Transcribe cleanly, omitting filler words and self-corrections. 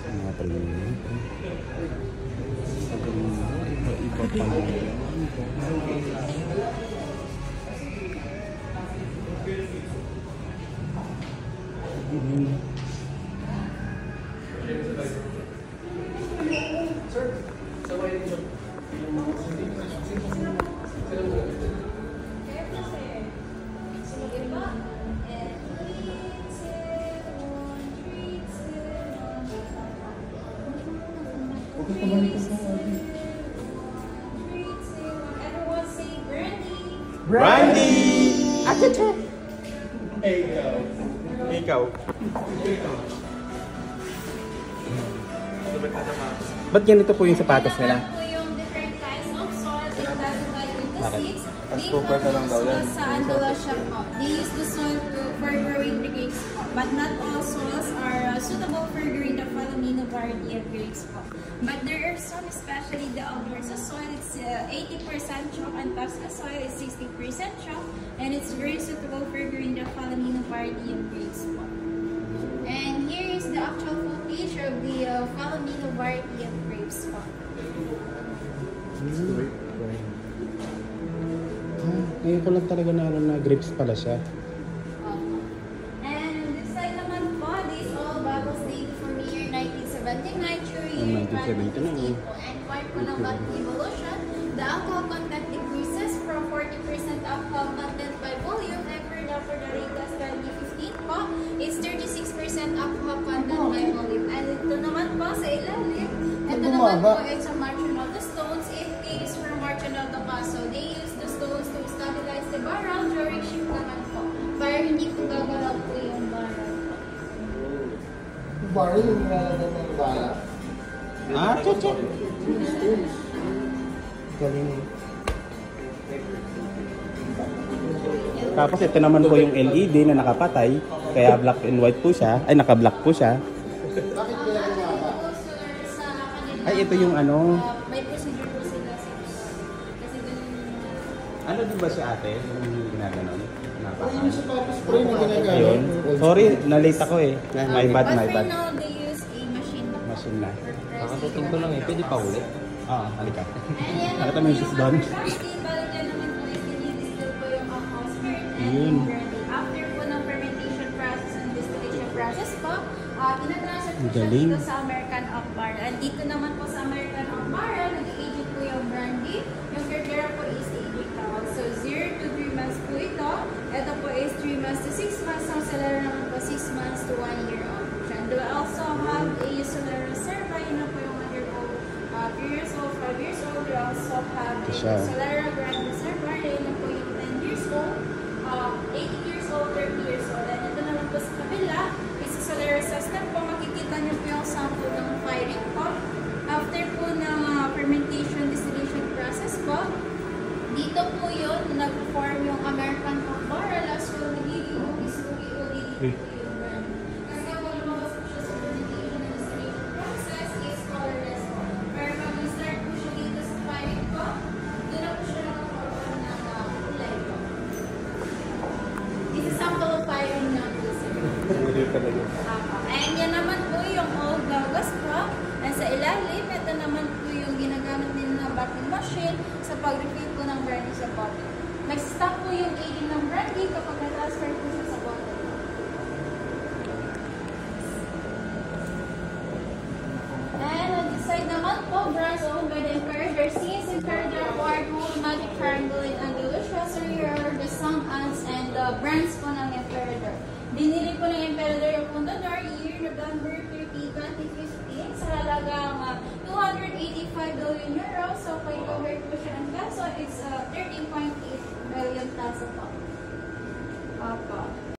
Mga premium. Iba-iba pa naman. Brandy! Achacha! Ikaw. Ikaw. Ba't ganito po yung sapatos nila? Ito po yung different kinds of soil in Taguig with the seeds. They super ka lang daw yan. sa Andalusia po. They use the soil for growing the grapes po. But not all soils are suitable for growing the Palomino variety of grapes po. But there are some, especially the Alberta soil, it's 80% chalk, and Tuscan soil is 60% chalk, and it's very suitable for growing the Palomino variety of grapes po. And here is the actual full page of the Palomino variety of grapes po. Ngayon ko lang talaga na grapes pala siya. And this side naman po, this all Bibles date from the year 1979 through year 1950 po. And part po ng Botany Evolution, the alcohol content decreases from 40% alcohol content by volume, and for the latest 2015 po, it's 36% alcohol content by volume. And ito naman po sa ilalim, ito naman po it's a margin of the stones. It is for margin of the caso. They use the stones to stabilize the barrel during ship naman po, para hindi po gagalaw po yung barrel po. Barrel yung nilalagay ng bala? Ah, chacha! Galing. Tapos ito naman po yung LED na nakapatay, kaya black and white po siya, ay naka-black po siya. Bakit kaya lumaba? Ay, ito yung ano. May procedure po sila sa kasi Ano din ba si ate? Yung ginaganon? Yung sapatos spray na ginagamit. Ayun. Sorry, na-late ako eh. My bad, But my for bad. now, they use a machine. Machine na. Nakatuting ko lang eh. Pwede pa ulit. Oo, halika. And yan Nakita naman mo po yung yung sis doon? upper crusty, balik yan naman po is dinidistill po yung alcohol spirit and Yun. brandy. After po ng fermentation process and distillation process po, tinatransfer po siya Galing. dito sa American oak barrel. And dito naman po sa American oak barrel, nag-aging po yung brandy. Yung criteria po is aging tawag. So 0 to 3 months po ito. Ito po is 3 months to 6 months. Ang Solera naman po 6 months to 1 year old. And we also have a Solera Reserva. Yun na po yung 1 year old. 3 years old, 5 years old. We also have a Solera Grand Reserva. Yun na po yung 10 years old, 18 years old, 30 years old. And ito naman po sa kabila is sa Solera System po. Makikita niyo po yung sample ng firing po. After po ng fermentation distillation process po, dito po yun, nag-form yung American oak barrel as well, nagiging ugi-ugi dito po yung brand. Kasi kung lumabas po siya sa fermentation and distillation process, is colorless po. Pero pag start po siya dito sa firing po, doon na po siya nakaform ng kulay po. This is sample of firing na po sir. And yan naman po yung old Douglas po. And sa ilalim, ito naman po yung ginagamit nila na bottling machine sa pag-refill po ng brandy sa bottle. Nag-stop po yung aging ng brandy kapag na-transfer po siya sa bottle. And on this side naman po, brands owned by the Emperor Garcia and Emperor Award Whole Magic Triangle in Andalusia. So here are the Sun Ants and the brands po ng Emperor. Dinili po ng Emperor yung Fundador year November 30, 2015 sa halagang 285 billion euros. So kung i-convert po siya ng peso, it's 13.8 billion peso po.